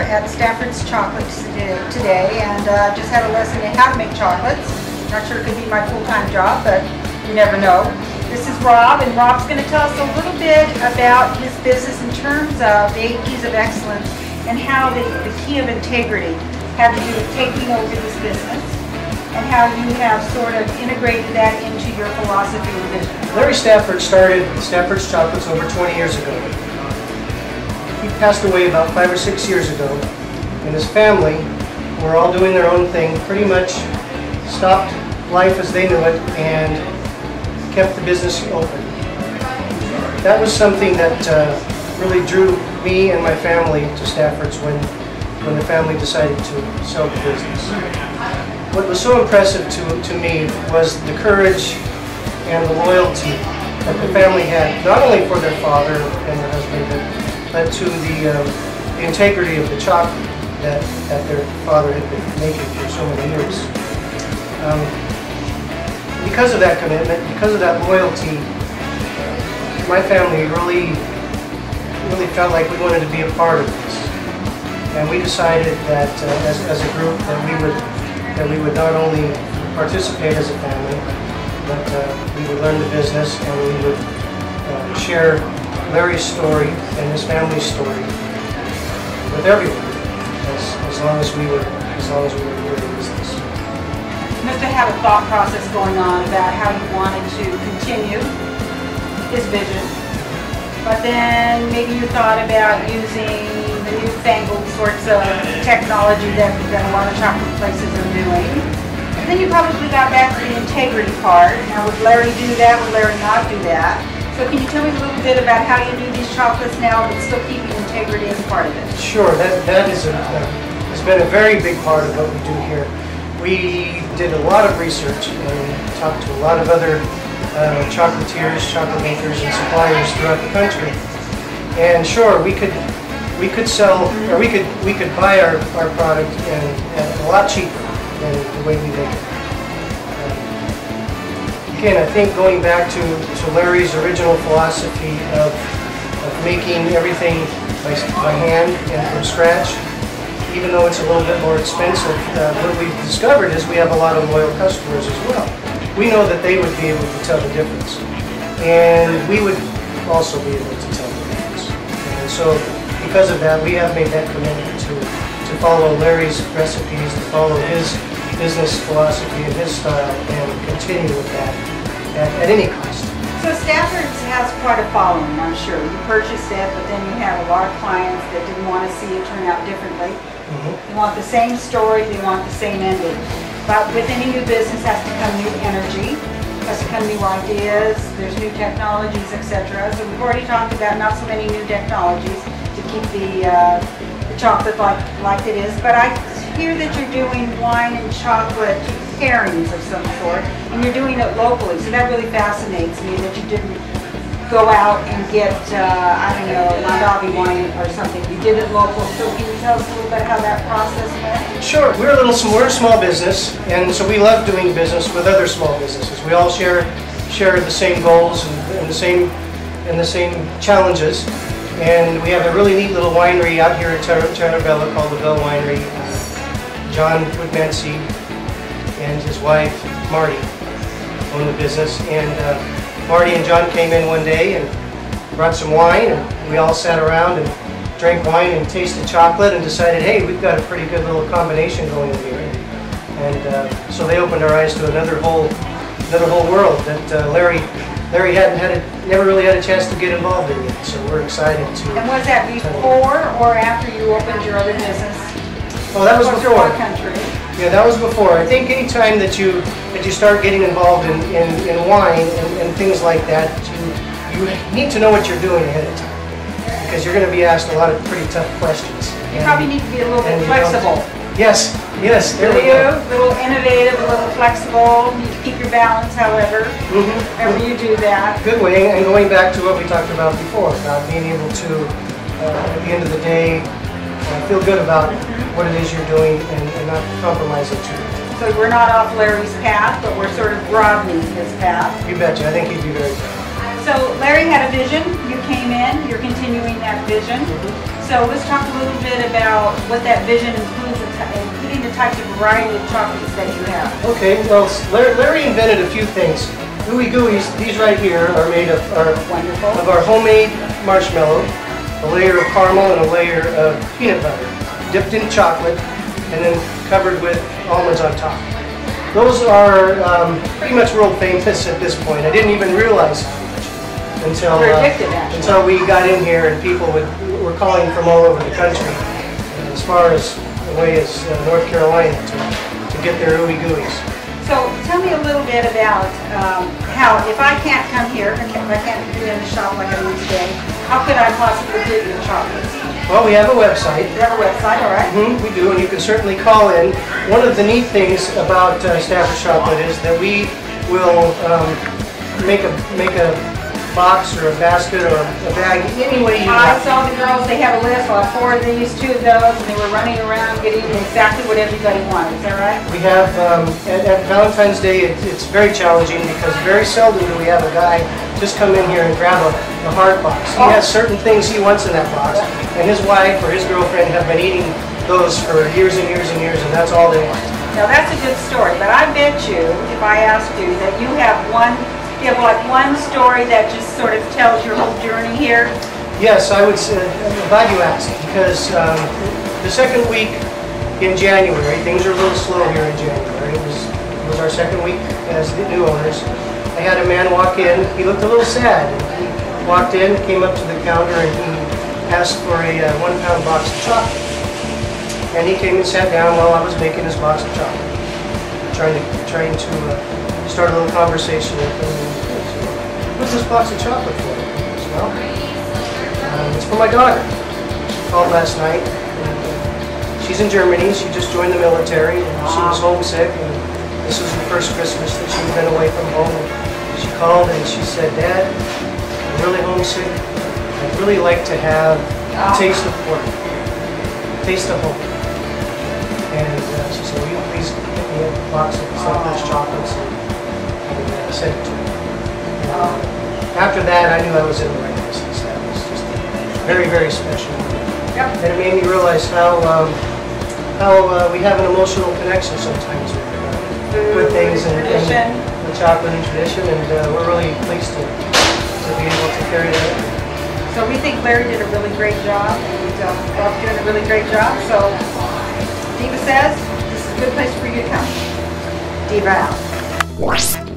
at Stafford's Chocolates today, and just had a lesson in how to make chocolates. Not sure it could be my full-time job, but you never know. This is Rob, and Rob's going to tell us a little bit about his business in terms of the 8 P's of excellence and how the key of integrity had to do with taking over this business and how you have sort of integrated that into your philosophy and vision. Larry Stafford started Stafford's Chocolates over 20 years ago. He passed away about 5 or 6 years ago, and his family were all doing their own thing, pretty much stopped life as they knew it and kept the business open. That was something that really drew me and my family to Stafford's when the family decided to sell the business. What was so impressive to me was the courage and the loyalty that the family had, not only for their father and their husband, but to the integrity of the chocolate that their father had been making for so many years. Because of that commitment, because of that loyalty, my family really felt like we wanted to be a part of this. And we decided that as a group that we would not only participate as a family, but we would learn the business and we would share Larry's story and his family's story with everyone, as long as we were here in business. You must have had a thought process going on about how you wanted to continue his vision, but then maybe you thought about using the newfangled sorts of technology that a lot of chocolate places are doing. And then you probably got back to the integrity part. Now, would Larry do that? Would Larry not do that? So can you tell me a little bit about how you do these chocolates now, but still keeping integrity as part of it? Sure, that has been a very big part of what we do here. We did a lot of research and talked to a lot of other chocolatiers, chocolate makers, and suppliers throughout the country. And sure, we could sell, or we could buy our product a lot cheaper than the way we make it. Again, I think going back to Larry's original philosophy of making everything by hand and from scratch, even though it's a little bit more expensive, what we've discovered is we have a lot of loyal customers as well. We know that they would be able to tell the difference, and we would also be able to tell the difference. And so, because of that, we have made that commitment to follow Larry's recipes, to follow his business philosophy and his style, and continue with that at any cost. So Stafford's has quite a following, I'm sure. You purchased it, but then you have a lot of clients that didn't want to see it turn out differently. They want the same story, they want the same ending. But with any new business has to come new energy, has to come new ideas, there's new technologies, etc. So we've already talked about not so many new technologies to keep the chocolate like it is, but I hear that you're doing wine and chocolate pairings of some sort, and you're doing it locally, so that really fascinates me that you didn't go out and get, I don't know, Mondavi wine or something. You did it local, so can you tell us a little bit how that process went? Sure, we're a small business, and so we love doing business with other small businesses. We all share the same goals and the same challenges. And we have a really neat little winery out here in Porterville called the Bell Winery. John Woodmansey and his wife Marty own the business, and Marty and John came in one day and brought some wine, and we all sat around and drank wine and tasted chocolate and decided, hey, we've got a pretty good little combination going here. And so they opened our eyes to another whole world that Larry never really had a chance to get involved in yet, so we're excited to. And was that before or after you opened your other business? Oh, that was before. Country? Yeah, that was before. I think any time that you start getting involved in wine and things like that, you need to know what you're doing ahead of time, because you're going to be asked a lot of pretty tough questions. You probably need to be a little bit flexible. Yes, there we go. A little innovative, a little flexible. You need to keep your balance, however, whenever you do that. Good way, and going back to what we talked about before, about being able to, at the end of the day, feel good about what it is you're doing and not compromise it too much. So we're not off Larry's path, but we're sort of broadening his path. You betcha. I think he'd be very proud. So Larry had a vision, you came in, you're continuing that vision. So let's talk a little bit about what that vision includes, including the types of variety of chocolates that you have. Okay, well, Larry invented a few things. Ooey Gooey's, these right here are made of our homemade marshmallow, a layer of caramel and a layer of peanut butter, dipped in chocolate, and then covered with almonds on top. Those are pretty much world famous at this point. I didn't even realize until we got in here and people were calling from all over the country, as far as away as North Carolina, to get their Ooey Gooeys. So tell me a little bit about how, if I can't come here, if I can't be in the shop like I do today, how could I possibly get your chocolates? Well, we have a website. You have a website, all right? We do, and you can certainly call in. One of the neat things about Stafford Chocolate is that we will make a box or a basket or a bag any way you I want. saw the girls, they have a list, well, 4 of these, 2 of those, and they were running around getting exactly what everybody wanted. Is that right? We have, at Valentine's Day, it's very challenging because very seldom do we have a guy just come in here and grab a hard box. He has certain things he wants in that box, and his wife or his girlfriend have been eating those for years and years and years, and that's all they want. Now that's a good story, but I bet you, if I asked you, that you have one story that just sort of tells your whole journey here. Yes, I would say, I'm glad you asked, because the second week in January, things are a little slow here in January. It was our second week as the new owners. I had a man walk in, he looked a little sad. He walked in, came up to the counter, and he asked for a 1-pound box of chocolate. And he came and sat down while I was making his box of chocolate, trying to start a little conversation with him. What's this box of chocolate for? He said, well, it's for my daughter. She called last night. And, she's in Germany. She just joined the military, and she was homesick. And this was the first Christmas that she'd been away from home. And she called and she said, Dad, I'm really homesick. I'd really like to have a taste of pork, a taste of home. And she said, will you please get me a box of Stafford's chocolates and send it to me. After that, I knew I was in the right business. That was just very, very special. And it made me realize how we have an emotional connection sometimes with things and the chocolate and tradition, and we're really pleased to be able to carry that. So we think Larry did a really great job, and Bob's doing a really great job. So Diva says this is a good place for you to come. Diva out.